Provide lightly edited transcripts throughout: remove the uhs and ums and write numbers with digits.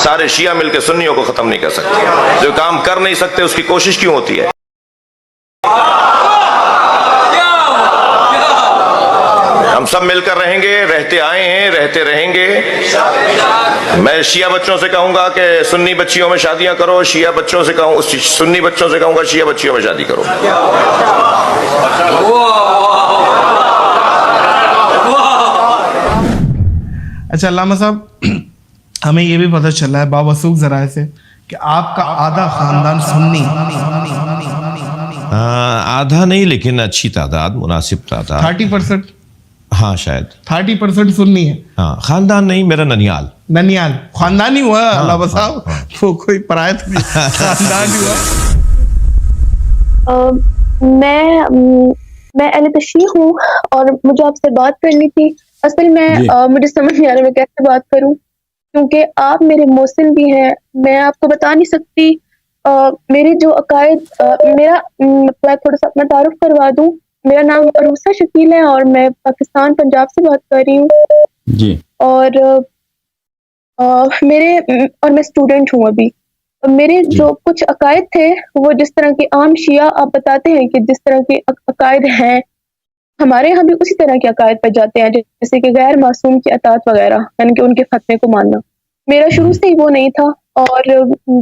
سارے شیعہ مل کے سنیوں کو ختم نہیں کر سکتے. جو کام کر نہیں سکتے اس کی کوشش کیوں ہوتی ہے؟ ہم سب مل کر رہیں گے، رہتے آئے ہیں، رہتے رہیں گے. میں شیعہ بچوں سے کہوں گا کہ سنی بچیوں میں شادیاں کرو، شیعہ بچوں سے کہوں سنی بچوں سے کہوں گا شیعہ بچیوں میں شادی کرو. اچھا علامہ صاحب، ہمیں یہ بھی پتہ چلا ہے باوثوق ذرائع سے کہ آپ کا آدھا خاندان سنی. آدھا نہیں لیکن اچھی تعداد، مناسب تعداد. 30%. ہاں شاید 30% سنی ہے. ہاں، خاندان نہیں، میرا ننیال. ننیال خاندان ہی ہوا علامہ صاحب، وہ کوئی پرائے تو نہیں، خاندان ہی ہوا. میں اہل تشیع ہوں اور مجھے آپ سے بات کرنی تھی. اصل میں مجھے سمجھ نہیں آ رہا میں کیسے بات کروں، کیونکہ آپ میرے محسن بھی ہیں. میں آپ کو بتا نہیں سکتی میرے جو عقائد، میرا میں تھوڑا سا اپنا تعارف کروا دوں. میرا نام عروسہ شکیل ہے اور میں پاکستان پنجاب سے بات کر رہی ہوں جی. اور میں اسٹوڈنٹ ہوں ابھی. میرے جو کچھ عقائد تھے وہ جس طرح کے عام شیعہ آپ بتاتے ہیں کہ جس طرح کے عقائد ہیں، ہمارے یہاں بھی اسی طرح کے عقائد پہ جاتے ہیں، جیسے کہ غیر معصوم کی اطاعت وغیرہ، یعنی کہ ان کے فتوے کو ماننا. میرا شروع سے ہی وہ نہیں تھا، اور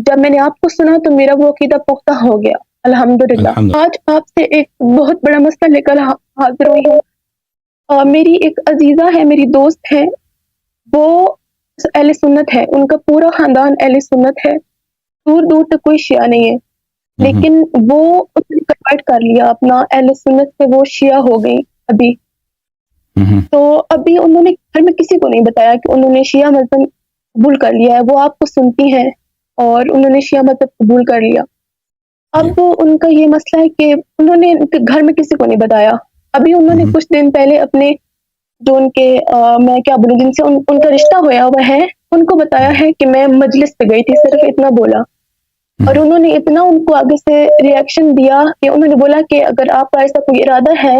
جب میں نے آپ کو سنا تو میرا وہ عقیدہ پختہ ہو گیا الحمدللہ. آج آپ سے ایک بہت بڑا مسئلہ لے کر حاضر ہوئی ہوں. میری ایک عزیزہ ہے، میری دوست ہے، وہ اہل سنت ہے، ان کا پورا خاندان اہل سنت ہے، دور دور تک کوئی شیعہ نہیں ہے. لیکن وہ کنورٹ کر لیا اپنا اہل سنت سے، وہ شیعہ ہو گئی ابھی. تو ابھی انہوں نے گھر میں کسی کو نہیں بتایا کہ انہوں نے شیعہ مذہب قبول کر لیا ہے. وہ آپ کو سنتی ہیں اور انہوں نے شیعہ مذہب قبول کر لیا. اب ان کا یہ مسئلہ ہے کہ انہوں نے گھر میں کسی کو نہیں بتایا. ابھی انہوں نے کچھ دن پہلے اپنے جو ان کے میں کیا بولوں جن سے ان کا رشتہ ہوا ہوا ہے ان کو بتایا ہے کہ میں مجلس پہ گئی تھی، صرف اتنا بولا. اور انہوں نے اتنا ان کو آگے سے ریئیکشن دیا کہ انہوں نے بولا کہ اگر آپ کا ایسا کوئی ارادہ ہے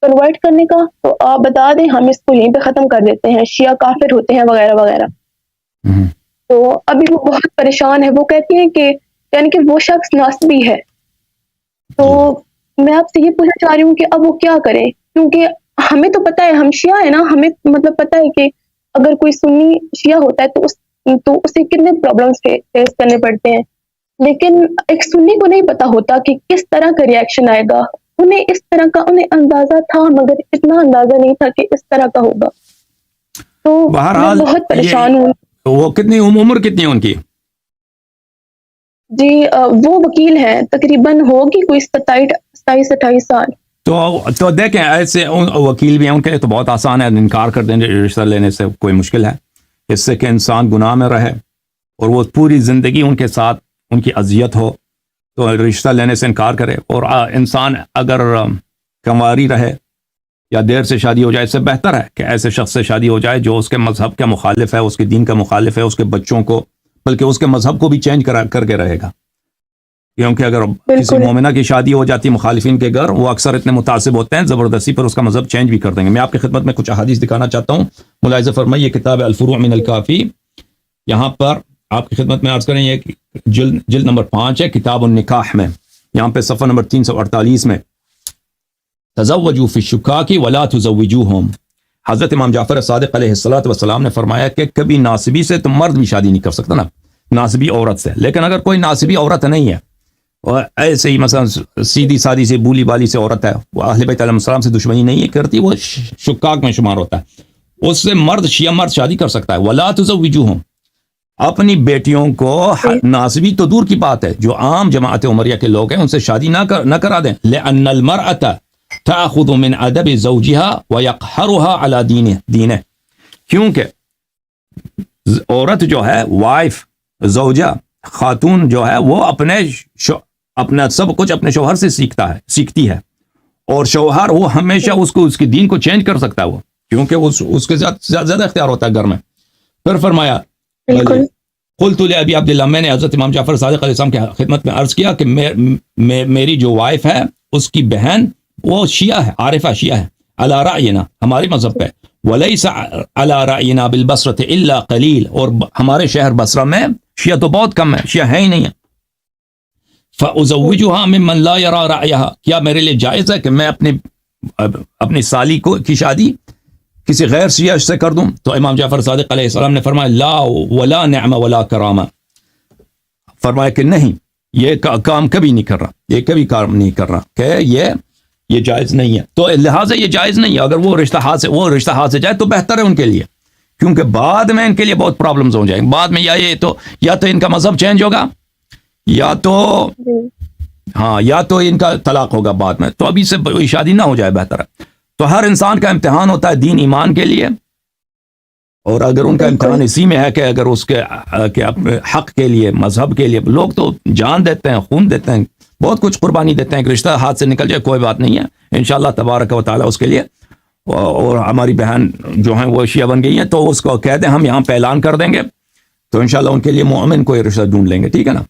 کنورٹ کرنے کا تو آپ بتا دیں، ہم اس کو یہیں پہ ختم کر دیتے ہیں، شیعہ کافر ہوتے ہیں وغیرہ وغیرہ. تو ابھی وہ بہت پریشان ہے. وہ کہتی ہیں کہ یعنی کہ وہ شخص ناسبی ہے. تو میں آپ سے یہ پوچھنا چاہ رہی ہوں کہ اب وہ کیا کریں، کیونکہ ہمیں تو پتہ ہے ہم شیعہ ہیں نا، ہمیں مطلب پتہ ہے کہ اگر کوئی سنی شیعہ ہوتا ہے تو اسے کتنے پرابلمس فیس کرنے پڑتے ہیں. لیکن ایک سنی کو نہیں پتا ہوتا کہ کس طرح کا ریئیکشن آئے گا. انہیں اس طرح کا اندازہ تھا مگر اتنا اندازہ نہیں تھا کہ اس طرح کا ہوگا. تو میں بہت پریشان ہوں. وہ کتنی عمر کتنی ہے ان کی؟ جی وہ وکیل ہیں، تقریباً ہوگی کوئی 27-28 سال. تو دیکھیں ایسے وکیل بھی ہیں، ان کے لیے تو بہت آسان ہے انکار کر دیں رشتہ لینے سے. کوئی مشکل ہے اس سے کہ انسان گناہ میں رہے اور وہ پوری زندگی ان کے ساتھ ان کی اذیت ہو تو رشتہ لینے سے انکار کرے. اور انسان اگر کنواری رہے یا دیر سے شادی ہو جائے، اس سے بہتر ہے کہ ایسے شخص سے شادی ہو جائے جو اس کے مذہب کا مخالف ہے، اس کے دین کا مخالف ہے، اس کے بچوں کو بلکہ اس کے مذہب کو بھی چینج کر کے رہے گا. کیونکہ اگر کسی مومنہ کی شادی ہو جاتی مخالفین کے گھر، وہ اکثر اتنے متعصب ہوتے ہیں زبردستی پر اس کا مذہب چینج بھی کر دیں گے. میں آپ کی خدمت میں کچھ احادیث دکھانا چاہتا ہوں، ملاحظہ فرمائیے. یہ کتاب ہے الفروع من الکافی، یہاں پر آپ کی خدمت میں عرض کریں یہ جلد نمبر 5 ہے، کتاب النکاح میں. یہاں پہ صفحہ نمبر 348 میں تزوجوا فی الشکاک ولا تزوجوہم. حضرت امام جعفر صادق علیہ السلام نے فرمایا کہ کبھی ناصبی سے تو مرد بھی شادی نہیں کر سکتا نا، ناصبی عورت سے. لیکن اگر کوئی ناصبی عورت نہیں ہے اور ایسے ہی مثلا سیدھی سادی سے بولی بالی سے عورت ہے، وہ اہل بیت علیہ السلام سے دشمنی نہیں کرتی، وہ شکاک میں شمار ہوتا ہے، اس سے شیعہ مرد شادی کر سکتا ہے. ولا تزوجوہم، اپنی بیٹیوں کو ناصبی تو دور کی بات ہے، جو عام جماعت عمریہ کے لوگ ہیں ان سے شادی نہ کرا دیں. لأن المرأة تأخذ من ادب زوجها ويقهرها على دینه، کیونکہ عورت جو ہے، وائف، زوجہ، خاتون جو ہے، وہ اپنا سب کچھ اپنے شوہر سے سیکھتی ہے، اور شوہر وہ ہمیشہ اس کے دین کو چینج کر سکتا ہے، وہ کیونکہ اس کے زیادہ اختیار ہوتا ہے گھر میں. پھر فرمایا قلت لأبی عبداللہ، میں نے حضرت امام جعفر صادق علیہ السلام کی خدمت میں عرض کیا کہ میری جو وائف ہے اس کی بہن وہ شیعہ ہے، عارفہ شیعہ ہے. علی رأینا ہمارے مذہب پہ ولیس علی رأینا بالبصرۃ الا قلیل اور ہمارے شہر بصرہ میں شیعہ تو بہت کم ہے شیعہ ہے ہی نہیں ہے فأزوجها ممن لا يرى رأيها کیا میرے لیے جائز ہے کہ میں اپنی سالی کی شادی کسی غیر شیعہ سے کر دوں؟ تو امام جعفر صادق علیہ السلام نے فرمایا لا ولا نعم ولا کرامہ، فرمایا کہ نہیں یہ کام کبھی نہیں کر رہا، یہ کبھی کام نہیں کر رہا کہ یہ جائز نہیں ہے، تو لہٰذا یہ جائز نہیں ہے۔ اگر وہ رشتہ ہاتھ سے جائے تو بہتر ہے ان کے لیے، کیونکہ بعد میں ان کے لیے بہت پرابلمز ہو جائیں گے بعد میں، یا تو ان کا مذہب چینج ہوگا یا تو ان کا طلاق ہوگا بعد میں، تو ابھی سے کوئی شادی نہ ہو جائے بہتر ہے۔ تو ہر انسان کا امتحان ہوتا ہے دین ایمان کے لیے، اور اگر ان کا امتحان اسی میں ہے کہ اگر اس کے اپنے حق کے لیے مذہب کے لیے لوگ تو جان دیتے ہیں، خون دیتے ہیں، بہت کچھ قربانی دیتے ہیں کہ رشتہ ہاتھ سے نکل جائے کوئی بات نہیں ہے، انشاءاللہ تبارک و تعالیٰ اس کے لیے۔ اور ہماری بہن جو ہیں وہ شیعہ بن گئی ہیں تو اس کو کہہ دیں ہم یہاں پہ اعلان کر دیں گے، تو انشاءاللہ ان کے لیے مومن کوئی رشتہ ڈھونڈ لیں گے، ٹھیک ہے نا۔